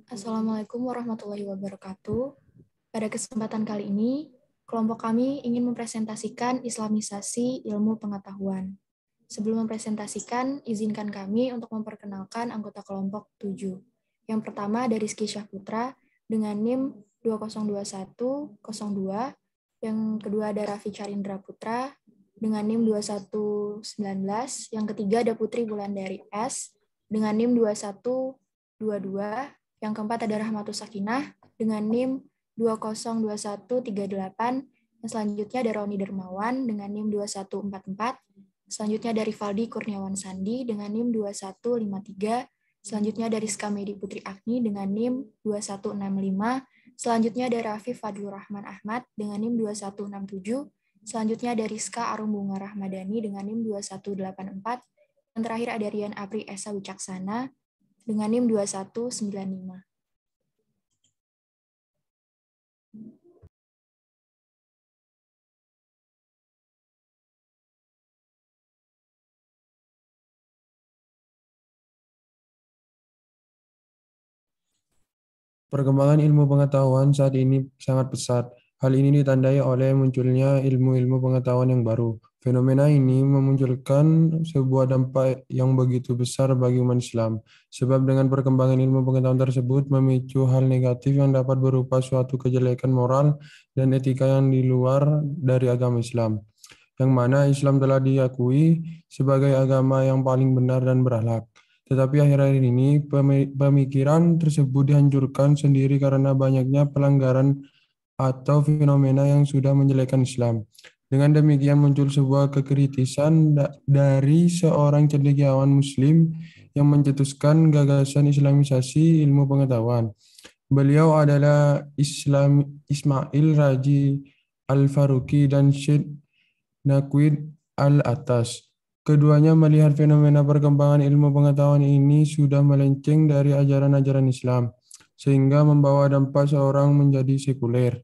Assalamualaikum warahmatullahi wabarakatuh. Pada kesempatan kali ini, kelompok kami ingin mempresentasikan Islamisasi ilmu pengetahuan. Sebelum mempresentasikan, izinkan kami untuk memperkenalkan anggota kelompok 7. Yang pertama dari Rizky Syahputra dengan NIM 202102. Yang kedua ada Raffi Carindra Putra dengan NIM 2119. Yang ketiga ada Putri Wulandari S dengan NIM 2122. Yang keempat ada Rahmatus Sakinah dengan NIM 202138. Yang selanjutnya ada Roni Dermawan dengan NIM 2144. Selanjutnya dari Valdi Kurniawan Sandi dengan NIM 2153. Selanjutnya dari Skamedi Putri Agni dengan NIM 2165. Selanjutnya dari Rafif Fadlur Rahman Ahmad dengan NIM 2167. Selanjutnya dari Rizka Arum Bunga Rahmadani dengan NIM 2184. Dan terakhir ada Rian Apri Esa Wicaksana dengan NIM 2195. Perkembangan ilmu pengetahuan saat ini sangat pesat. Hal ini ditandai oleh munculnya ilmu-ilmu pengetahuan yang baru. Fenomena ini memunculkan sebuah dampak yang begitu besar bagi umat Islam. Sebab dengan perkembangan ilmu pengetahuan tersebut memicu hal negatif yang dapat berupa suatu kejelekan moral dan etika yang di luar dari agama Islam. Yang mana Islam telah diakui sebagai agama yang paling benar dan berakhlak. Tetapi akhir-akhir ini pemikiran tersebut dihancurkan sendiri karena banyaknya pelanggaran atau fenomena yang sudah menjelekkan Islam. Dengan demikian muncul sebuah kekritisan dari seorang cendekiawan Muslim yang mencetuskan gagasan Islamisasi ilmu pengetahuan. Beliau adalah Ismail Raji Al-Faruqi dan Syed Naqwi Al-Atas. Keduanya melihat fenomena perkembangan ilmu pengetahuan ini sudah melenceng dari ajaran-ajaran Islam, sehingga membawa dampak seorang menjadi sekuler.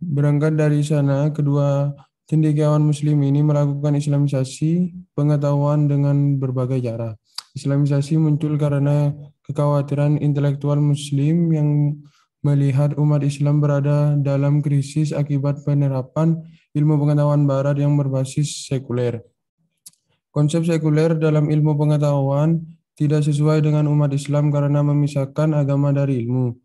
Berangkat dari sana, kedua cendekiawan Muslim ini melakukan Islamisasi pengetahuan dengan berbagai cara. Islamisasi muncul karena kekhawatiran intelektual Muslim yang melihat umat Islam berada dalam krisis akibat penerapan ilmu pengetahuan Barat yang berbasis sekuler. Konsep sekuler dalam ilmu pengetahuan tidak sesuai dengan umat Islam karena memisahkan agama dari ilmu.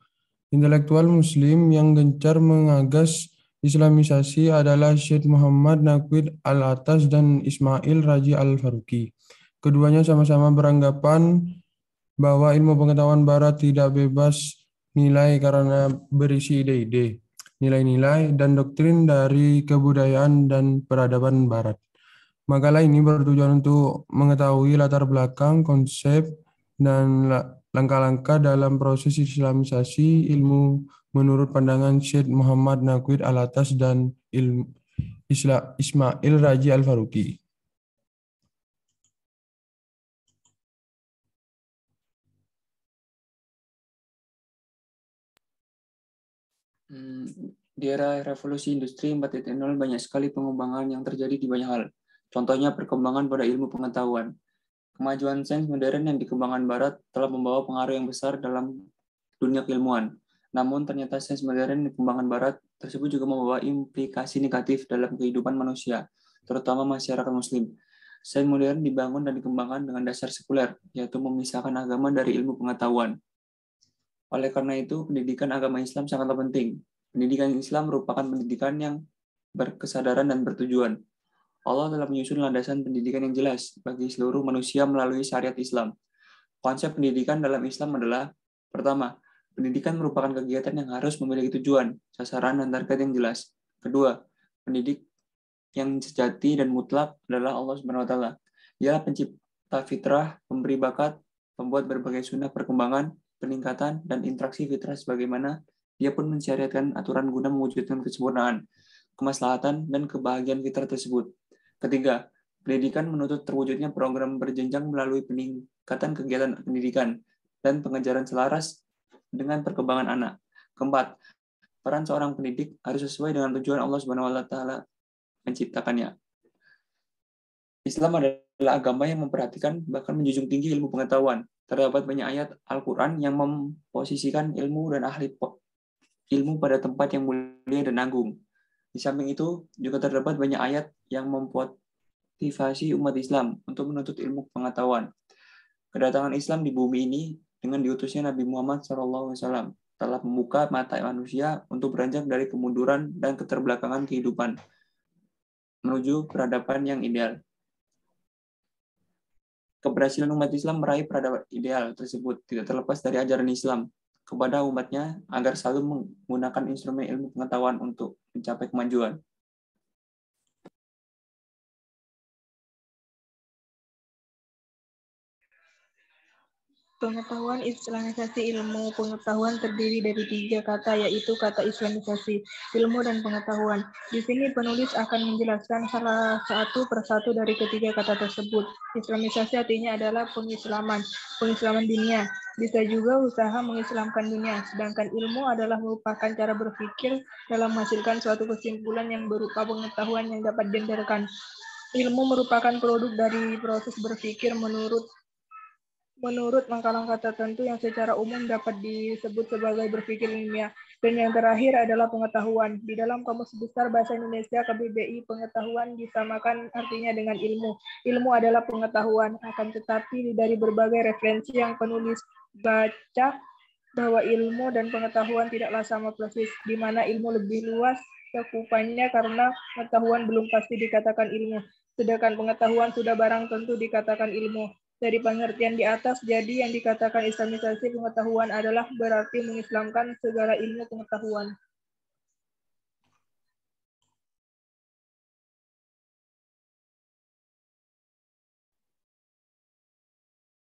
Intelektual Muslim yang gencar mengagas Islamisasi adalah Syed Muhammad Naqwi Al-Atas dan Ismail Raji Al-Faruqi. Keduanya sama-sama beranggapan bahwa ilmu pengetahuan Barat tidak bebas nilai karena berisi ide-ide, nilai-nilai, dan doktrin dari kebudayaan dan peradaban Barat. Makalah ini bertujuan untuk mengetahui latar belakang, konsep, dan langkah-langkah dalam proses Islamisasi ilmu menurut pandangan Syed Muhammad Naqwi Al-Atas dan Ismail Raji Al-Faruqi. Di era revolusi industri 4.0 banyak sekali pengembangan yang terjadi di banyak hal. Contohnya perkembangan pada ilmu pengetahuan. Kemajuan sains modern yang dikembangkan Barat telah membawa pengaruh yang besar dalam dunia keilmuan. Namun ternyata sains modern yang dikembangkan Barat tersebut juga membawa implikasi negatif dalam kehidupan manusia, terutama masyarakat Muslim. Sains modern dibangun dan dikembangkan dengan dasar sekuler, yaitu memisahkan agama dari ilmu pengetahuan. Oleh karena itu, pendidikan agama Islam sangatlah penting. Pendidikan Islam merupakan pendidikan yang berkesadaran dan bertujuan. Allah telah menyusun landasan pendidikan yang jelas bagi seluruh manusia melalui syariat Islam. Konsep pendidikan dalam Islam adalah, pertama, pendidikan merupakan kegiatan yang harus memiliki tujuan, sasaran, dan target yang jelas. Kedua, pendidik yang sejati dan mutlak adalah Allah SWT. Dia pencipta fitrah, pemberi bakat, pembuat berbagai sunnah perkembangan, peningkatan, dan interaksi fitrah sebagaimana dia pun mensyariatkan aturan guna mewujudkan kesempurnaan, kemaslahatan, dan kebahagiaan fitrah tersebut. Ketiga, pendidikan menuntut terwujudnya program berjenjang melalui peningkatan kegiatan pendidikan dan pengajaran selaras dengan perkembangan anak. Keempat, peran seorang pendidik harus sesuai dengan tujuan Allah Subhanahu wa taala menciptakannya. Islam adalah agama yang memperhatikan bahkan menjunjung tinggi ilmu pengetahuan. Terdapat banyak ayat Al-Quran yang memposisikan ilmu dan ahli ilmu pada tempat yang mulia dan agung. Di samping itu, juga terdapat banyak ayat yang memotivasi umat Islam untuk menuntut ilmu pengetahuan. Kedatangan Islam di bumi ini dengan diutusnya Nabi Muhammad SAW telah membuka mata manusia untuk beranjak dari kemunduran dan keterbelakangan kehidupan menuju peradaban yang ideal. Keberhasilan umat Islam meraih peradaban ideal tersebut tidak terlepas dari ajaran Islam kepada umatnya agar selalu menggunakan instrumen ilmu pengetahuan untuk mencapai kemajuan. Pengetahuan islamisasi ilmu pengetahuan terdiri dari 3 kata, yaitu kata islamisasi, ilmu, dan pengetahuan. Di sini penulis akan menjelaskan salah satu persatu dari ketiga kata tersebut. Islamisasi artinya adalah pengislaman dunia. Bisa juga usaha mengislamkan dunia, sedangkan ilmu adalah merupakan cara berpikir dalam menghasilkan suatu kesimpulan yang berupa pengetahuan yang dapat dihindarkan. Ilmu merupakan produk dari proses berpikir menurut langkah-langkah tertentu yang secara umum dapat disebut sebagai berpikir ilmiah. Dan yang terakhir adalah pengetahuan. Di dalam Kamus Besar Bahasa Indonesia KBBI, pengetahuan disamakan artinya dengan ilmu. Ilmu adalah pengetahuan, akan tetapi dari berbagai referensi yang penulis baca bahwa ilmu dan pengetahuan tidaklah sama persis, di mana ilmu lebih luas cakupannya karena pengetahuan belum pasti dikatakan ilmu, sedangkan pengetahuan sudah barang tentu dikatakan ilmu. Dari pengertian di atas, jadi yang dikatakan islamisasi pengetahuan adalah berarti mengislamkan segala ilmu pengetahuan.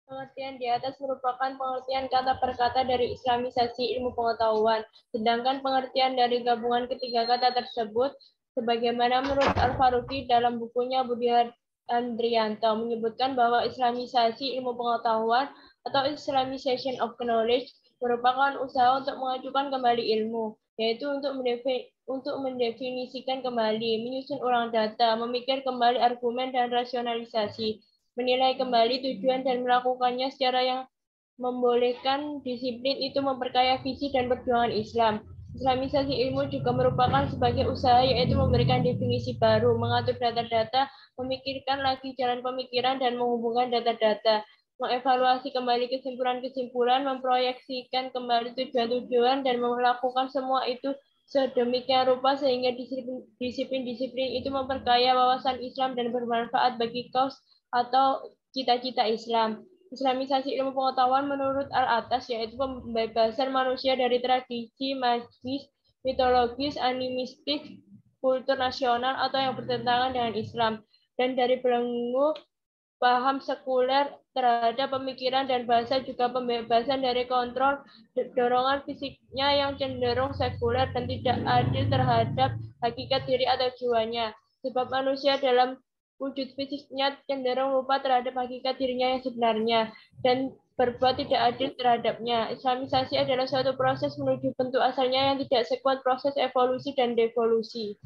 Pengertian di atas merupakan pengertian kata per kata dari islamisasi ilmu pengetahuan, sedangkan pengertian dari gabungan ketiga kata tersebut, sebagaimana menurut Al-Faruqi dalam bukunya Budi Andrianto menyebutkan bahwa islamisasi ilmu pengetahuan atau Islamization of Knowledge merupakan usaha untuk mengajukan kembali ilmu, yaitu untuk mendefinisikan kembali, menyusun ulang data, memikir kembali argumen dan rasionalisasi, menilai kembali tujuan dan melakukannya secara yang membolehkan disiplin itu memperkaya visi dan perjuangan Islam. Islamisasi ilmu juga merupakan sebagai usaha, yaitu memberikan definisi baru, mengatur data-data, memikirkan lagi jalan pemikiran dan menghubungkan data-data, mengevaluasi kembali kesimpulan-kesimpulan, memproyeksikan kembali tujuan-tujuan, dan melakukan semua itu sedemikian rupa sehingga disiplin-disiplin itu memperkaya wawasan Islam dan bermanfaat bagi kaus atau cita-cita Islam. Islamisasi ilmu pengetahuan menurut Al-Atas yaitu pembebasan manusia dari tradisi magis, mitologis, animistik, kultur nasional atau yang bertentangan dengan Islam, dan dari belenggu paham sekuler terhadap pemikiran dan bahasa, juga pembebasan dari kontrol dorongan fisiknya yang cenderung sekuler dan tidak adil terhadap hakikat diri atau jiwanya. Sebab manusia dalam wujud fisiknya cenderung lupa terhadap hakikat dirinya yang sebenarnya dan berbuat tidak adil terhadapnya. Islamisasi adalah suatu proses menuju bentuk asalnya yang tidak sekuat proses evolusi dan devolusi.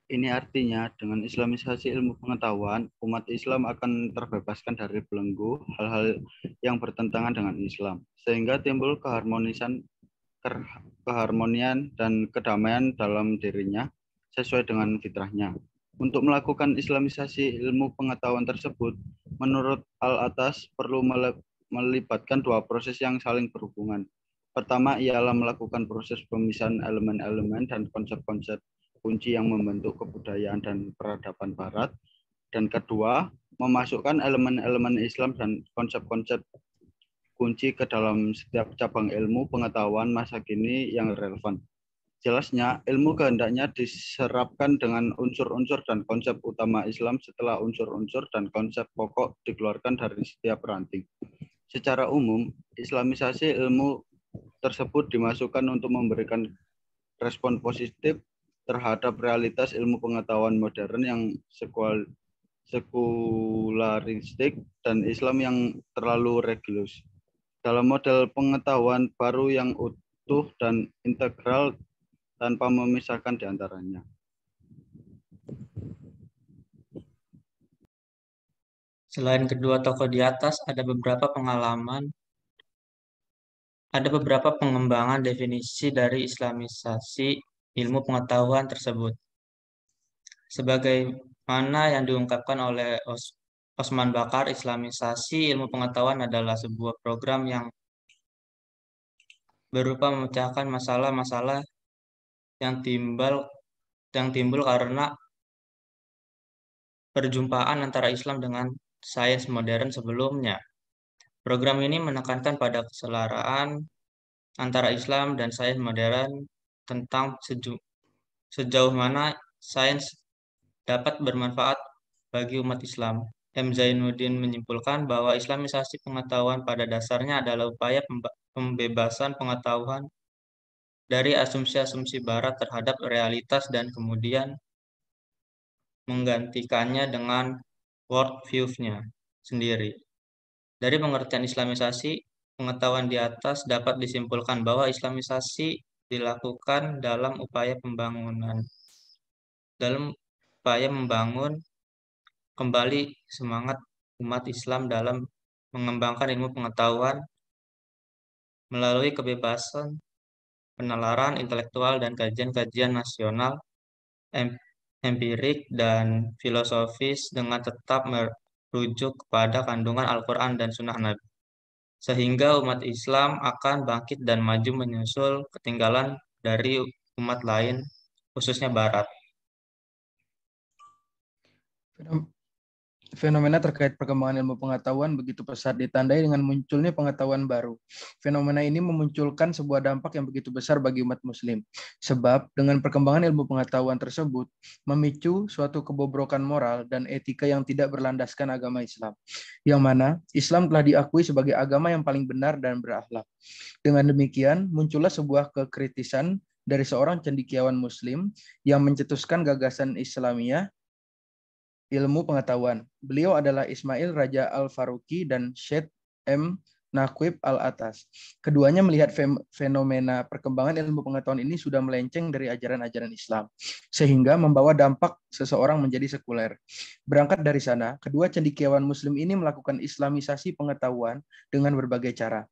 Ini artinya dengan islamisasi ilmu pengetahuan, umat Islam akan terbebaskan dari belenggu hal-hal yang bertentangan dengan Islam, sehingga timbul keharmonian dan kedamaian dalam dirinya sesuai dengan fitrahnya. Untuk melakukan islamisasi ilmu pengetahuan tersebut, menurut Al-Atas perlu melibatkan 2 proses yang saling berhubungan. Pertama ialah melakukan proses pemisahan elemen-elemen dan konsep-konsep kunci yang membentuk kebudayaan dan peradaban Barat, dan kedua, memasukkan elemen-elemen Islam dan konsep-konsep kunci ke dalam setiap cabang ilmu pengetahuan masa kini yang relevan. Jelasnya, ilmu kehendaknya diserapkan dengan unsur-unsur dan konsep utama Islam setelah unsur-unsur dan konsep pokok dikeluarkan dari setiap ranting. Secara umum, islamisasi ilmu tersebut dimasukkan untuk memberikan respon positif terhadap realitas ilmu pengetahuan modern yang sekularistik dan Islam yang terlalu religius. Dalam model pengetahuan baru yang utuh dan integral tanpa memisahkan di antaranya. Selain kedua tokoh di atas, ada beberapa pengembangan definisi dari islamisasi ilmu pengetahuan tersebut. Sebagaimana yang diungkapkan oleh Osman Bakar, islamisasi ilmu pengetahuan adalah sebuah program yang berupa memecahkan masalah-masalah yang timbul karena perjumpaan antara Islam dengan sains modern sebelumnya. Program ini menekankan pada keselaraan antara Islam dan sains modern tentang sejauh mana sains dapat bermanfaat bagi umat Islam. M. Zainuddin menyimpulkan bahwa islamisasi pengetahuan pada dasarnya adalah upaya pembebasan pengetahuan dari asumsi-asumsi Barat terhadap realitas dan kemudian menggantikannya dengan world view-nya sendiri. Dari pengertian islamisasi pengetahuan di atas dapat disimpulkan bahwa islamisasi dilakukan dalam upaya membangun kembali semangat umat Islam dalam mengembangkan ilmu pengetahuan melalui kebebasan penalaran intelektual dan kajian-kajian nasional, empirik, dan filosofis dengan tetap merujuk kepada kandungan Al-Quran dan Sunnah Nabi. Sehingga umat Islam akan bangkit dan maju menyusul ketinggalan dari umat lain, khususnya Barat. Fenomena terkait perkembangan ilmu pengetahuan begitu pesat ditandai dengan munculnya pengetahuan baru. Fenomena ini memunculkan sebuah dampak yang begitu besar bagi umat muslim. Sebab dengan perkembangan ilmu pengetahuan tersebut memicu suatu kebobrokan moral dan etika yang tidak berlandaskan agama Islam. Yang mana Islam telah diakui sebagai agama yang paling benar dan berakhlak. Dengan demikian muncullah sebuah kekritisan dari seorang cendekiawan muslim yang mencetuskan gagasan Islamiyah ilmu pengetahuan. Beliau adalah Ismail Raja Al-Faruqi dan Syed M. Naqib Al-Atas. Keduanya melihat fenomena perkembangan ilmu pengetahuan ini sudah melenceng dari ajaran-ajaran Islam, sehingga membawa dampak seseorang menjadi sekuler. Berangkat dari sana, kedua cendekiawan muslim ini melakukan islamisasi pengetahuan dengan berbagai cara.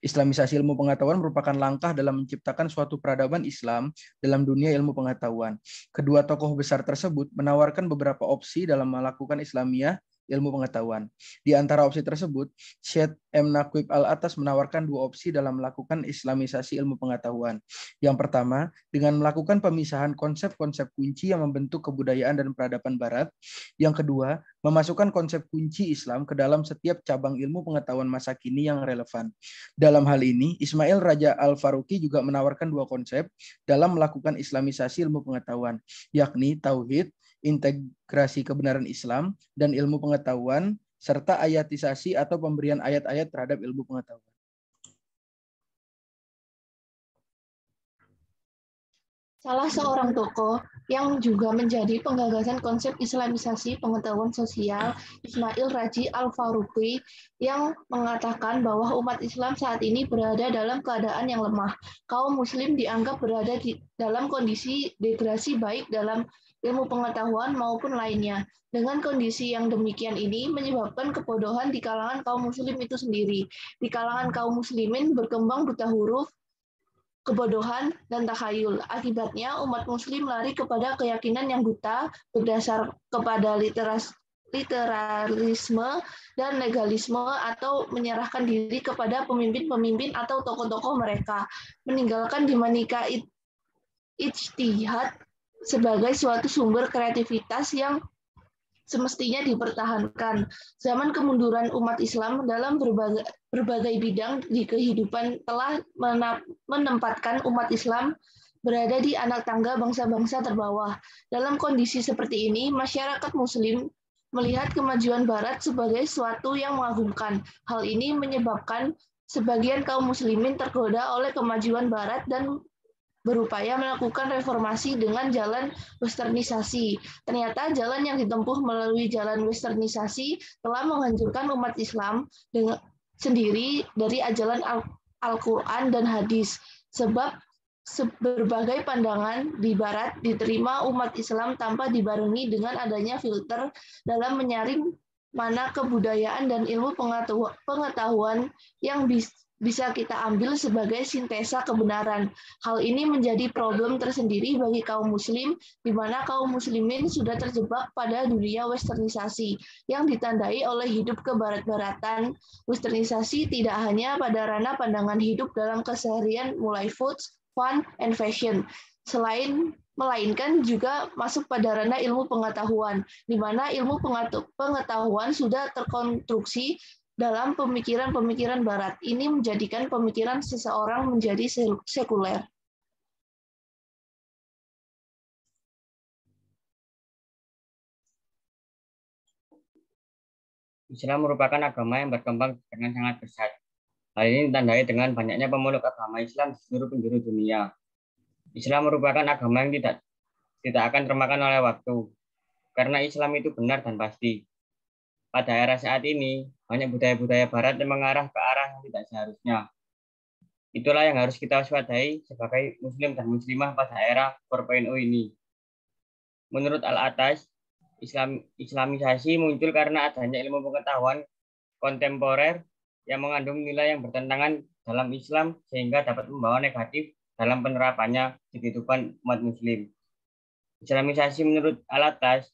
Islamisasi ilmu pengetahuan merupakan langkah dalam menciptakan suatu peradaban Islam dalam dunia ilmu pengetahuan. Kedua tokoh besar tersebut menawarkan beberapa opsi dalam melakukan Islamiyah ilmu pengetahuan. Di antara opsi tersebut, Syed M. Naqib Al-Atas menawarkan dua opsi dalam melakukan islamisasi ilmu pengetahuan. Yang pertama, dengan melakukan pemisahan konsep-konsep kunci yang membentuk kebudayaan dan peradaban Barat. Yang kedua, memasukkan konsep kunci Islam ke dalam setiap cabang ilmu pengetahuan masa kini yang relevan. Dalam hal ini, Ismail Raja Al-Faruqi juga menawarkan dua konsep dalam melakukan islamisasi ilmu pengetahuan, yakni tauhid, integrasi kebenaran Islam, dan ilmu pengetahuan, serta ayatisasi atau pemberian ayat-ayat terhadap ilmu pengetahuan. Salah seorang tokoh yang juga menjadi penggagasan konsep islamisasi pengetahuan sosial, Ismail Raji Al-Faruqi, yang mengatakan bahwa umat Islam saat ini berada dalam keadaan yang lemah. Kaum muslim dianggap berada dalam kondisi degradasi baik dalam ilmu pengetahuan maupun lainnya. Dengan kondisi yang demikian ini menyebabkan kebodohan di kalangan kaum muslim itu sendiri. Di kalangan kaum muslimin berkembang buta huruf, kebodohan, dan takhayul. Akibatnya, umat muslim lari kepada keyakinan yang buta berdasar kepada literalisme dan legalisme atau menyerahkan diri kepada pemimpin-pemimpin atau tokoh-tokoh mereka, meninggalkan dinamika ijtihad sebagai suatu sumber kreativitas yang semestinya dipertahankan. Zaman kemunduran umat Islam dalam berbagai bidang di kehidupan telah menempatkan umat Islam berada di anak tangga bangsa-bangsa terbawah. Dalam kondisi seperti ini, masyarakat muslim melihat kemajuan Barat sebagai suatu yang mengagumkan. Hal ini menyebabkan sebagian kaum muslimin tergoda oleh kemajuan Barat dan berupaya melakukan reformasi dengan jalan westernisasi. Ternyata jalan yang ditempuh melalui jalan westernisasi telah menghancurkan umat Islam sendiri dari ajaran Al-Quran dan hadis. Sebab berbagai pandangan di Barat diterima umat Islam tanpa dibarengi dengan adanya filter dalam menyaring mana kebudayaan dan ilmu pengetahuan yang bisa kita ambil sebagai sintesa kebenaran. Hal ini menjadi problem tersendiri bagi kaum muslim, di mana kaum muslimin sudah terjebak pada dunia westernisasi yang ditandai oleh hidup kebarat-baratan. Westernisasi tidak hanya pada ranah pandangan hidup dalam keseharian mulai foods, fun, and fashion, melainkan juga masuk pada ranah ilmu pengetahuan, di mana ilmu pengetahuan sudah terkonstruksi dalam pemikiran-pemikiran Barat. Ini menjadikan pemikiran seseorang menjadi sekuler. Islam merupakan agama yang berkembang dengan sangat pesat. Hal ini ditandai dengan banyaknya pemeluk agama Islam di seluruh penjuru dunia. Islam merupakan agama yang tidak akan termakan oleh waktu, karena Islam itu benar dan pasti. Pada era saat ini, banyak budaya-budaya Barat yang mengarah ke arah yang tidak seharusnya. Itulah yang harus kita waspadai sebagai Muslim dan Muslimah pada era 4.0 ini. Menurut Al-Atas, Islamisasi muncul karena adanya ilmu pengetahuan kontemporer yang mengandung nilai yang bertentangan dalam Islam sehingga dapat membawa negatif dalam penerapannya di kehidupan umat Muslim. Islamisasi menurut Al-Atas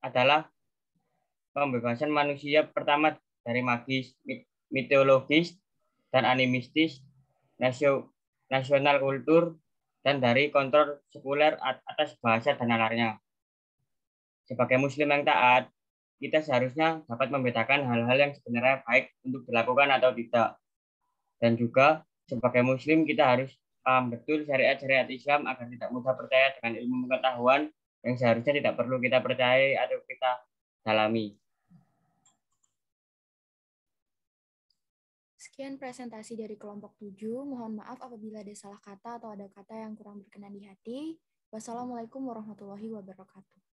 adalah pembebasan manusia pertama dari magis, mitologis, dan animistis, nasional kultur, dan dari kontrol sekuler atas bahasa dan nalarnya. Sebagai Muslim yang taat, kita seharusnya dapat membedakan hal-hal yang sebenarnya baik untuk dilakukan atau tidak. Dan juga sebagai Muslim kita harus paham betul syariat-syariat Islam agar tidak mudah percaya dengan ilmu pengetahuan yang seharusnya tidak perlu kita percayai atau kita dalami. Sekian presentasi dari kelompok 7. Mohon maaf apabila ada salah kata atau ada kata yang kurang berkenan di hati. Wassalamualaikum warahmatullahi wabarakatuh.